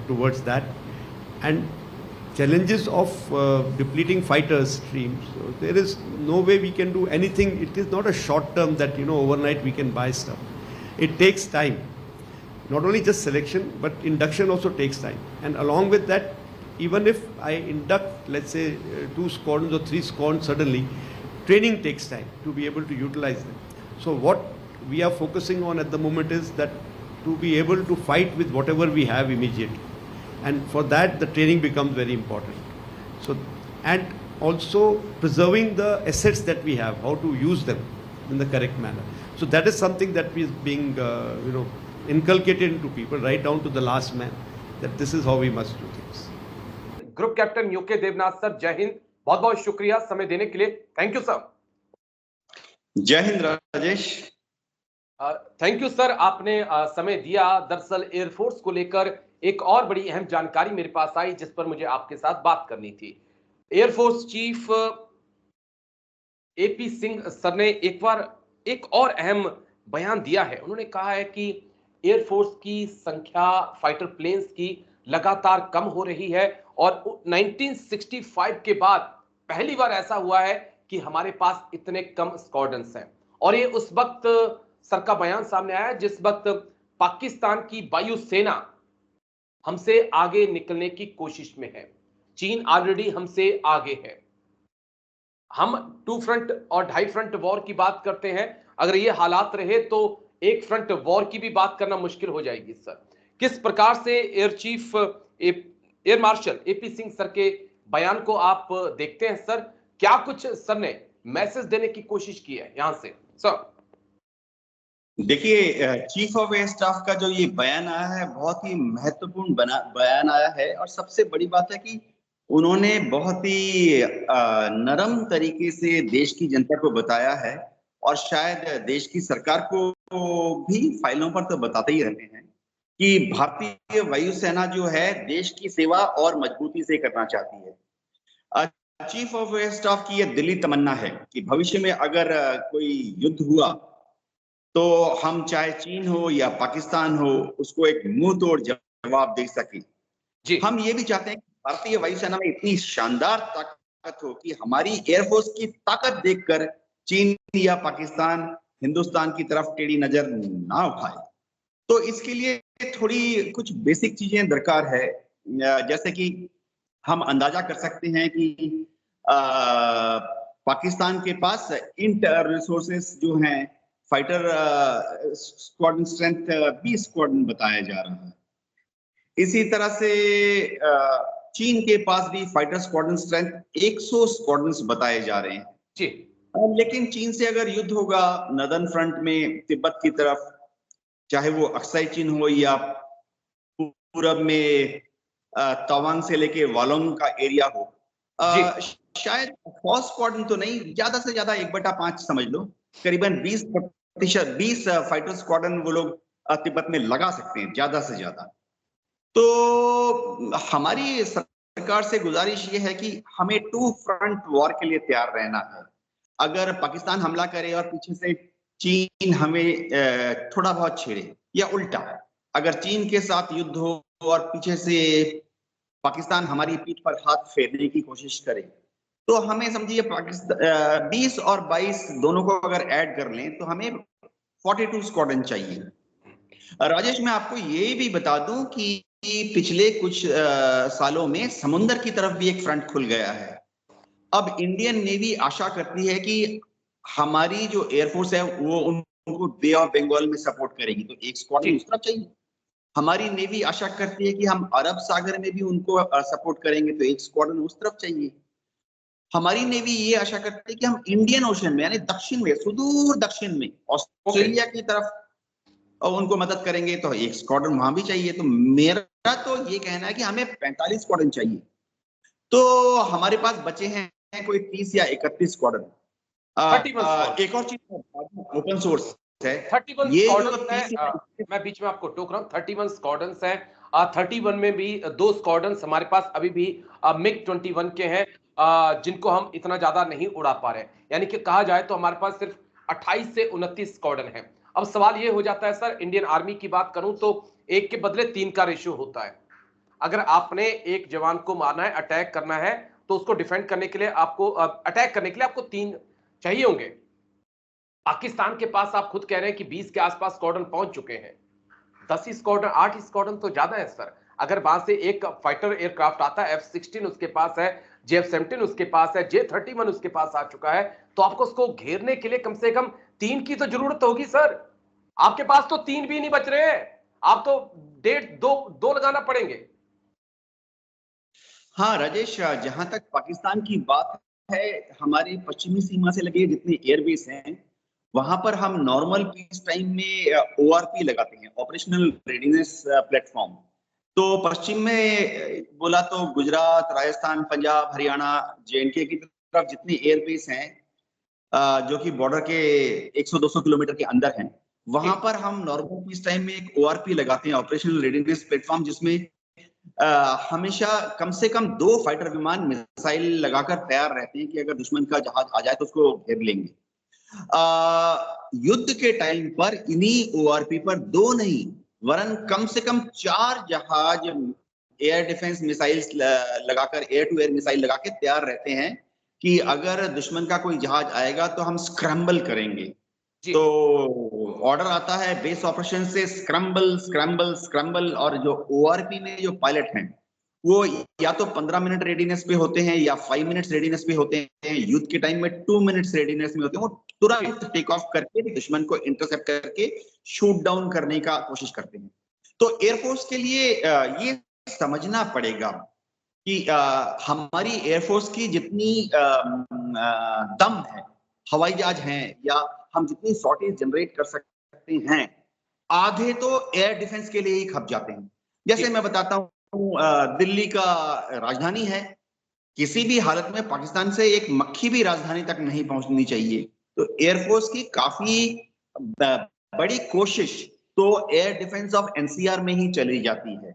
towards that. And challenges of depleting fighters streams. So there is no way we can do anything. It is not a short term that overnight we can buy stuff. It takes time. Not only just selection, but induction also takes time. And along with that, even if I induct, let's say, 2 squadrons or 3 squadrons suddenly, training takes time to be able to utilize them. So what we are focusing on at the moment is that to be able to fight with whatever we have immediately. And for that, the training becomes very important. So, and also preserving the assets that we have, how to use them in the correct manner. So that is something that is being, inculcated into people right down to the last man, that this is how we must do things. Group captain UK Devnath sir, Jai Hind, बहुत बहुत शुक्रिया समय देने के लिए। Thank you sir. Jai Hind Rajesh. Thank you sir, आपने समय दिया। दरअसल एयरफोर्स को लेकर एक और बड़ी अहम जानकारी मेरे पास आई जिस पर मुझे आपके साथ बात करनी थी। Air force chief AP Singh sir ने एक बार एक और अहम बयान दिया है। उन्होंने कहा है कि एयरफोर्स की संख्या फाइटर प्लेन्स की लगातार कम हो रही है और 1965 के बाद पहली बार ऐसा हुआ है कि हमारे पास इतने कम स्क्वाड्रन्स हैं। और ये उस वक्त सर का बयान सामने आया जिस वक्त पाकिस्तान की वायुसेना हमसे आगे निकलने की कोशिश में है। चीन ऑलरेडी हमसे आगे है। हम 2 फ्रंट और 2.5 फ्रंट वॉर की बात करते हैं। अगर ये हालात रहे तो 1 फ्रंट वॉर की भी बात करना मुश्किल हो जाएगी। सर, किस प्रकार से air marshal AP Singh sir के बयान को आप देखते हैं? सर, क्या कुछ सर ने मैसेज देने की कोशिश की है यहां से? सर देखिए, चीफ ऑफ एयर स्टाफ का जो ये बयान आया है बहुत ही महत्वपूर्ण बयान आया है। और सबसे बड़ी बात है कि उन्होंने बहुत ही नरम तरीके से देश की जनता को बताया है और शायद देश की सरकार को भी फाइलों पर तो बताते ही रहते हैं कि भारतीय वायुसेना जो है देश की सेवा और मजबूती से करना चाहती है। चीफ ऑफ एयर स्टाफ की यह दिली तमन्ना है कि भविष्य में अगर कोई युद्ध हुआ तो हम चाहे चीन हो या पाकिस्तान हो उसको एक मुंह तोड़ जवाब दे सके। हम ये भी चाहते हैं कि भारतीय वायुसेना में इतनी शानदार ताकत हो कि हमारी एयरफोर्स की ताकत देखकर चीन या पाकिस्तान हिंदुस्तान की तरफ टेढ़ी नजर ना उठाए। तो इसके लिए थोड़ी कुछ बेसिक चीजें दरकार है। जैसे कि हम अंदाजा कर सकते हैं कि पाकिस्तान के पास इंटर रिसोर्सेस जो हैं फाइटर स्क्वाड्रन स्ट्रेंथ 20 स्क्वाड्रन बताया जा रहा है। इसी तरह से चीन के पास भी फाइटर स्क्वाड्रन स्ट्रेंथ 100 स्क्वाड्रन्स बताए जा रहे हैं जी। लेकिन चीन से अगर युद्ध होगा नदर्न फ्रंट में तिब्बत की तरफ, चाहे वो अक्साई चीन हो या पूरब में तवांग से लेके वालोंग का एरिया हो, शायद 100 स्क्वाड्रन तो नहीं, ज्यादा से ज्यादा 1/5 समझ लो, करीबन 20 फाइटर स्क्वाड्रन वो लोग तिब्बत में लगा सकते हैं ज्यादा से ज्यादा। तो हमारी सरकार से गुजारिश ये है कि हमें 2 फ्रंट वॉर के लिए तैयार रहना है। अगर पाकिस्तान हमला करे और पीछे से चीन हमें थोड़ा बहुत छेड़े, या उल्टा अगर चीन के साथ युद्ध हो और पीछे से पाकिस्तान हमारी पीठ पर हाथ फेरने की कोशिश करे, तो हमें समझिए 20 और 22 दोनों को अगर ऐड कर लें तो हमें 42 स्क्वाड्रन चाहिए। राजेश, मैं आपको ये भी बता दूं कि पिछले कुछ सालों में समुद्र की तरफ भी एक फ्रंट खुल गया है। अब इंडियन नेवी आशा करती है कि हमारी जो एयरफोर्स है वो उनको बे ऑफ बंगाल में सपोर्ट करेगी, तो एक स्क्वाड्रन उस तरफ चाहिए। हमारी नेवी आशा करती है कि हम अरब सागर में भी उनको सपोर्ट करेंगे, तो एक स्क्वाड्रन उस तरफ चाहिए। हमारी नेवी ये आशा करती है कि हम इंडियन ओशन में यानी दक्षिण में, सुदूर दक्षिण में ऑस्ट्रेलिया की तरफ उनको मदद करेंगे, तो एक स्क्वाड्रन वहां भी चाहिए। तो मेरा तो ये कहना है कि हमें 45 स्क्वाड्रन चाहिए। तो हमारे पास बचे हैं कोई 30 या 31 स्क्वाड्रन। एक और चीज ओपन सोर्स है, 31 ये स्क्वाड्रन है। मैं बीच में आपको टोक रहा हूँ, 31 स्क्वाड्रन है। 31 में भी 2 स्क्वाड्रन हमारे पास अभी भी मिग 21 के हैं जिनको हम इतना ज्यादा नहीं उड़ा पा रहे। यानी कि कहा जाए तो हमारे पास सिर्फ 28 से 29 स्क्वाड्रन है। अब सवाल ये हो जाता है सर, इंडियन आर्मी की बात करूं तो 1 के बदले 3 का रेशियो होता है। अगर आपने एक जवान को मारना है, अटैक करना है, तो उसको डिफेंड करने के लिए आपको अटैक करने के लिए आपको 3 चाहिए होंगे। पाकिस्तान के पास आप खुद कह रहे हैं कि 20 के आसपास स्क्वाड्रन पहुंच चुके हैं। 10 स्क्वाड्रन, 8 स्क्वाड्रन तो ज्यादा है सर। अगर वहां से एक फाइटर एयरक्राफ्ट आता है, F-16 उसके पास है, JF-17 उसके पास है, J-31 उसके पास आ चुका है, तो आपको उसको घेरने के लिए कम से कम 3 की तो जरूरत होगी सर। आपके पास तो 3 भी नहीं बच रहे हैं, आप तो 1.5 2 लगाना पड़ेंगे। हाँ राजेश, जहां तक पाकिस्तान की बात है, हमारे पश्चिमी सीमा से लगे जितने एयरबेस हैं, वहां पर हम नॉर्मल पीस टाइम में ORP लगाते हैं, ऑपरेशनल रेडीनेस प्लेटफॉर्म। तो पश्चिम में बोला तो गुजरात, राजस्थान, पंजाब, हरियाणा, J&K की तरफ जितने एयरबेस हैं, जो कि बॉर्डर के 100-200 किलोमीटर के अंदर हैं, वहां पर हम नॉर्मल पीस टाइम में एक ORP लगाते हैं, ऑपरेशनल रेडीनेस प्लेटफॉर्म, जिसमें हमेशा कम से कम 2 फाइटर विमान मिसाइल लगाकर तैयार रहते हैं कि अगर दुश्मन का जहाज आ जाए तो उसको घेर लेंगे। युद्ध के टाइम पर इन्हीं ORP पर 2 नहीं वरन कम से कम 4 जहाज एयर डिफेंस मिसाइल्स लगाकर, एयर टू एयर मिसाइल लगा के तैयार रहते हैं कि अगर दुश्मन का कोई जहाज आएगा तो हम स्क्रैम्बल करेंगे। तो ऑर्डर आता है बेस ऑपरेशन से, स्क्रैम्बल स्क्रैम्बल स्क्रैम्बल, और जो ORP में जो पायलट हैं वो या तो 15 मिनट रेडीनेस पे होते हैं या 5 मिनट्स रेडीनेस पे होते हैं। युद्ध के टाइम में 2 मिनट्स रेडीनेस में होते हैं। वो तुरंत टेक ऑफ करके दुश्मन को इंटरसेप्ट करके शूट डाउन करने का कोशिश करते हैं। तो एयरफोर्स के लिए ये समझना पड़ेगा कि हमारी एयरफोर्स की जितनी दम है, हवाई जहाज हैं, या हम जितनी सॉर्टेज जनरेट कर सकते हैं, आधे तो एयर डिफेंस के लिए ही खप जाते हैं। जैसे मैं बताता हूँ, दिल्ली का राजधानी है, किसी भी हालत में पाकिस्तान से एक मक्खी भी राजधानी तक नहीं पहुंचनी चाहिए। तो एयरफोर्स की काफी बड़ी कोशिश तो एयर डिफेंस ऑफ NCR में ही चली जाती है।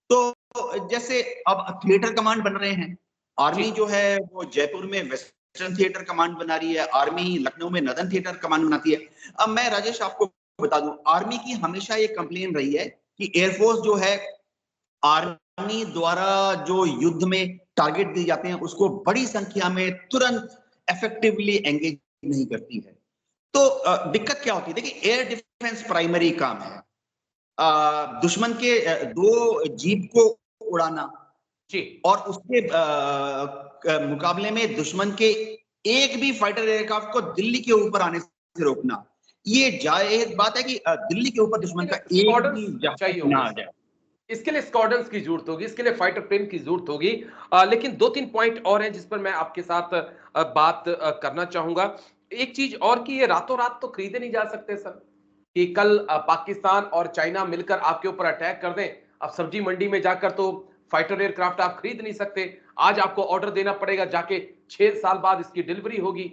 तो जैसे अब थिएटर कमांड बन रहे हैं, आर्मी जो है वो जयपुर में वेस्टर्न थिएटर कमांड बना रही है, आर्मी लखनऊ में नदन थिएटर कमांड बनाती है। अब मैं राजेश आपको बता दूं, आर्मी की हमेशा ये कंप्लेन रही है कि एयरफोर्स जो है, आर्मी द्वारा जो युद्ध में टारगेट दिए जाते हैं उसको बड़ी संख्या में तुरंत इफेक्टिवली एंगेज नहीं करती है। तो दिक्कत क्या होती है? देखिए, एयर डिफेंस प्राइमरी काम है, दुश्मन के 2 जीप को उड़ाना और उसके मुकाबले में दुश्मन के एक भी फाइटर एयरक्राफ्ट को दिल्ली के ऊपर आने से रोकना। ये जायज बात है कि दिल्ली के ऊपर दुश्मन का एक भी जहाज ना आ जाए। इसके लिए स्क्वाड्रन्स की जरूरत होगी, इसके लिए फाइटर प्लेन की जरूरत होगी। लेकिन 2-3 पॉइंट और हैं जिस पर मैं आपके साथ बात करना चाहूंगा। एक चीज और कि ये रातों रात तो खरीदे नहीं जा सकते सर, कि कल पाकिस्तान और चाइना मिलकर आपके ऊपर अटैक कर दें। अब सब्जी मंडी में जाकर तो फाइटर एयरक्राफ्ट आप खरीद नहीं सकते। आज आपको ऑर्डर देना पड़ेगा, जाके 6 साल बाद इसकी डिलीवरी होगी।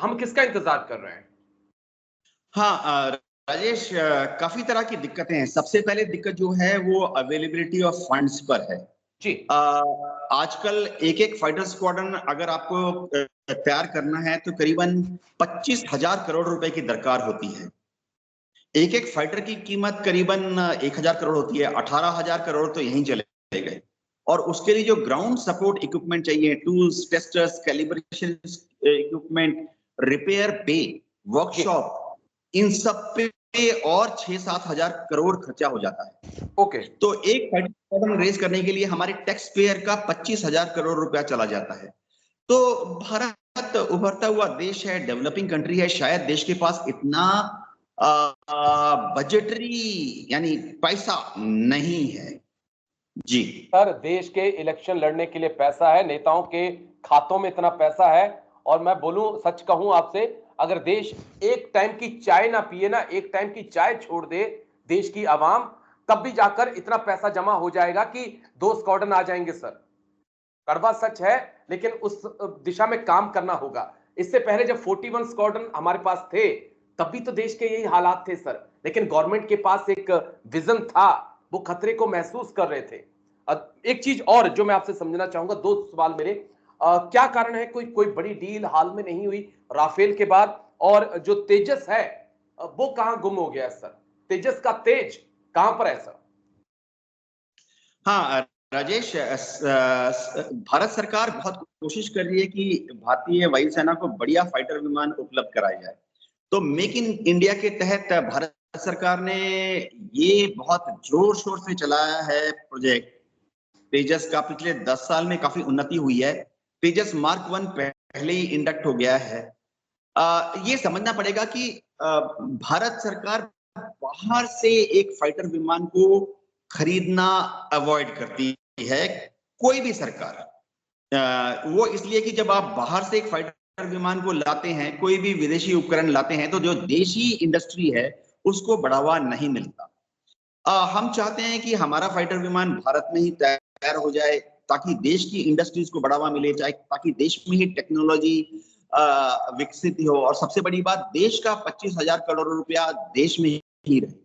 हम किसका इंतजार कर रहे हैं? हाँ राजेश, काफी तरह की दिक्कतें हैं। सबसे पहले दिक्कत जो है वो अवेलेबिलिटी ऑफ फंड्स पर है जी। आजकल एक फाइटर स्क्वाड्रन अगर आपको तैयार करना है तो करीबन 25,000 करोड़ रुपए की दरकार होती है। एक फाइटर की कीमत करीबन 1,000 करोड़ होती है, 18,000 करोड़ तो यहीं चले गए। और उसके लिए जो ग्राउंड सपोर्ट इक्विपमेंट चाहिए, tools, testers, calibration equipment, repair पे, वर्कशॉप, इन सब पे और 6-7 हजार करोड़ खर्चा हो जाता है। ओके। तो एक फाइटर स्क्वाड्रन रेस करने के लिए हमारे टैक्स पेयर का 25,000 करोड़ रुपया चला जाता है। तो भारत उभरता हुआ देश है, डेवलपिंग कंट्री है, शायद देश के पास इतना बजटरी यानी पैसा नहीं है। जी सर, देश के इलेक्शन लड़ने के लिए पैसा है, नेताओं के खातों में इतना पैसा है। और मैं बोलूं, सच कहूं आपसे, अगर देश एक टाइम की चाय ना पिए ना, एक टाइम की चाय छोड़ दे देश की आवाम, तब भी जाकर इतना पैसा जमा हो जाएगा कि 2 स्क्वाड्रन आ जाएंगे सर। कड़वा सच है, लेकिन उस दिशा में काम करना होगा। इससे पहले जब 41 स्क्वाड्रन हमारे पास थे, तब भी तो देश के यही हालात थे सर। लेकिन गवर्नमेंट के पास एक विजन था, वो खतरे को महसूस कर रहे थे। एक चीज और जो मैं आपसे समझना चाहूंगा, 2 सवाल मेरे। क्या कारण है कोई कोई बड़ी डील हाल में नहीं हुई राफेल के बाद? और जो तेजस है वो कहां गुम हो गया सर? तेजस का तेज कहां पर है सर? हाँ राजेश, भारत सरकार बहुत कोशिश कर रही है कि भारतीय वायुसेना को बढ़िया फाइटर विमान उपलब्ध कराया जाए। तो मेक इन इंडिया के तहत भारत सरकार ने ये बहुत जोर शोर से चलाया है प्रोजेक्ट तेजस का। पिछले 10 साल में काफी उन्नति हुई है। तेजस मार्क 1 पहले ही इंडक्ट हो गया है। ये समझना पड़ेगा कि भारत सरकार बाहर से एक फाइटर विमान को खरीदना अवॉइड करती है, कोई भी सरकार। वो इसलिए कि जब आप बाहर से एक फाइटर विमान को लाते हैं, कोई भी विदेशी उपकरण लाते हैं, तो जो देशी इंडस्ट्री है उसको बढ़ावा नहीं मिलता। हम चाहते हैं कि हमारा फाइटर विमान भारत में ही तैयार हो जाए, ताकि देश की इंडस्ट्रीज को बढ़ावा मिले, चाहे ताकि देश में ही टेक्नोलॉजी विकसित हो, और सबसे बड़ी बात, देश का 25,000 करोड़ रुपया देश में ही रहे।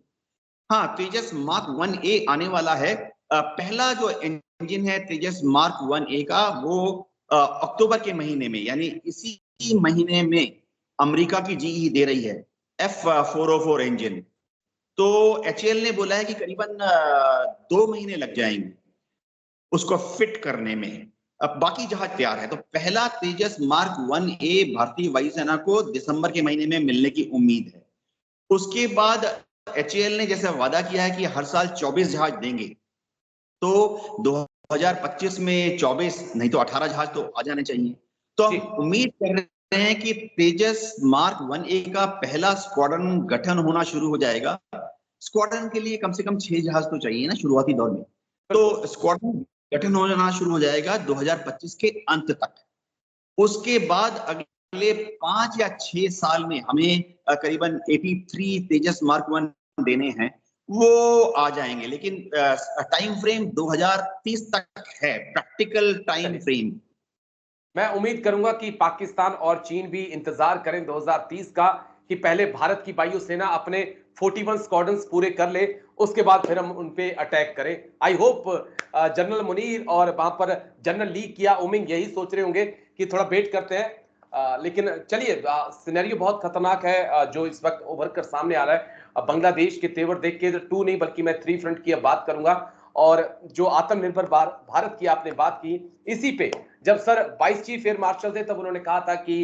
हाँ, तेजस मार्क 1A आने वाला है। पहला जो इंजन है तेजस मार्क 1A का, वो अक्टूबर के महीने में, यानी इसी महीने में अमेरिका की जीई दे रही है F404 इंजन। तो HAL ने बोला है कि करीबन 2 महीने लग जाएंगे उसको फिट करने में। अब बाकी जहाज तैयार है, तो पहला तेजस मार्क 1A भारतीय वायुसेना को दिसंबर के महीने में मिलने की उम्मीद है। उसके बाद HAL ने जैसे वादा किया है कि हर साल 24 जहाज देंगे, तो 2025 में 24 नहीं तो 18 जहाज तो आ जाने चाहिए। तो हम उम्मीद कर रहे हैं कि तेजस मार्क 1A का पहला स्क्वाड्रन गठन होना शुरू हो जाएगा। स्क्वाड्रन के लिए कम से कम 6 जहाज तो चाहिए ना शुरुआती दौर में। तो स्क्वाड्रन गठन होना शुरू हो जाएगा 2025 के अंत तक। उसके बाद अगले 5 या 6 साल में हमें करीबन 83 तेजस मार्क 1 देने हैं, वो आ जाएंगे। लेकिन टाइम फ्रेम 2030 तक है, प्रैक्टिकल टाइम फ्रेम। मैं उम्मीद करूंगा कि पाकिस्तान और चीन भी इंतजार करें 2030 का, कि पहले भारत की वायुसेना अपने 41 स्क्वाड्रन्स पूरे कर ले, उसके बाद फिर हम उन पे अटैक करें। आई होप जनरल मुनीर और वहां पर जनरल ली किया उमिंग यही सोच रहे होंगे कि थोड़ा वेट करते हैं। लेकिन चलिए, सिनेरियो बहुत खतरनाक है जो इस वक्त उभर कर सामने आ रहा है। बांग्लादेश के तेवर देख के 2 नहीं बल्कि मैं 3 फ्रंट की अब बात करूंगा। और जो आत्मनिर्भर भारत की आपने बात की, इसी पे जब sir vice chief air marshal थे तब उन्होंने कहा था कि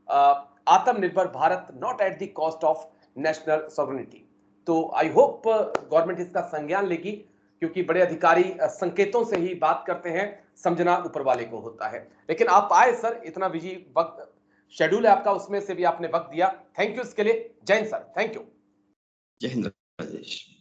आत्मनिर्भर Bharat not at the cost of national sovereignty. तो आई होप गवर्नमेंट इसका संज्ञान लेगी, क्योंकि बड़े अधिकारी संकेतों से ही बात करते हैं, समझना ऊपर वाले को होता है। लेकिन आप आए सर, इतना बिजी वक्त शेड्यूल है आपका, उसमें से भी आपने वक्त दिया, थैंक यू इसके लिए। जय हिंद सर, थैंक यू। जय हिंद राजेश।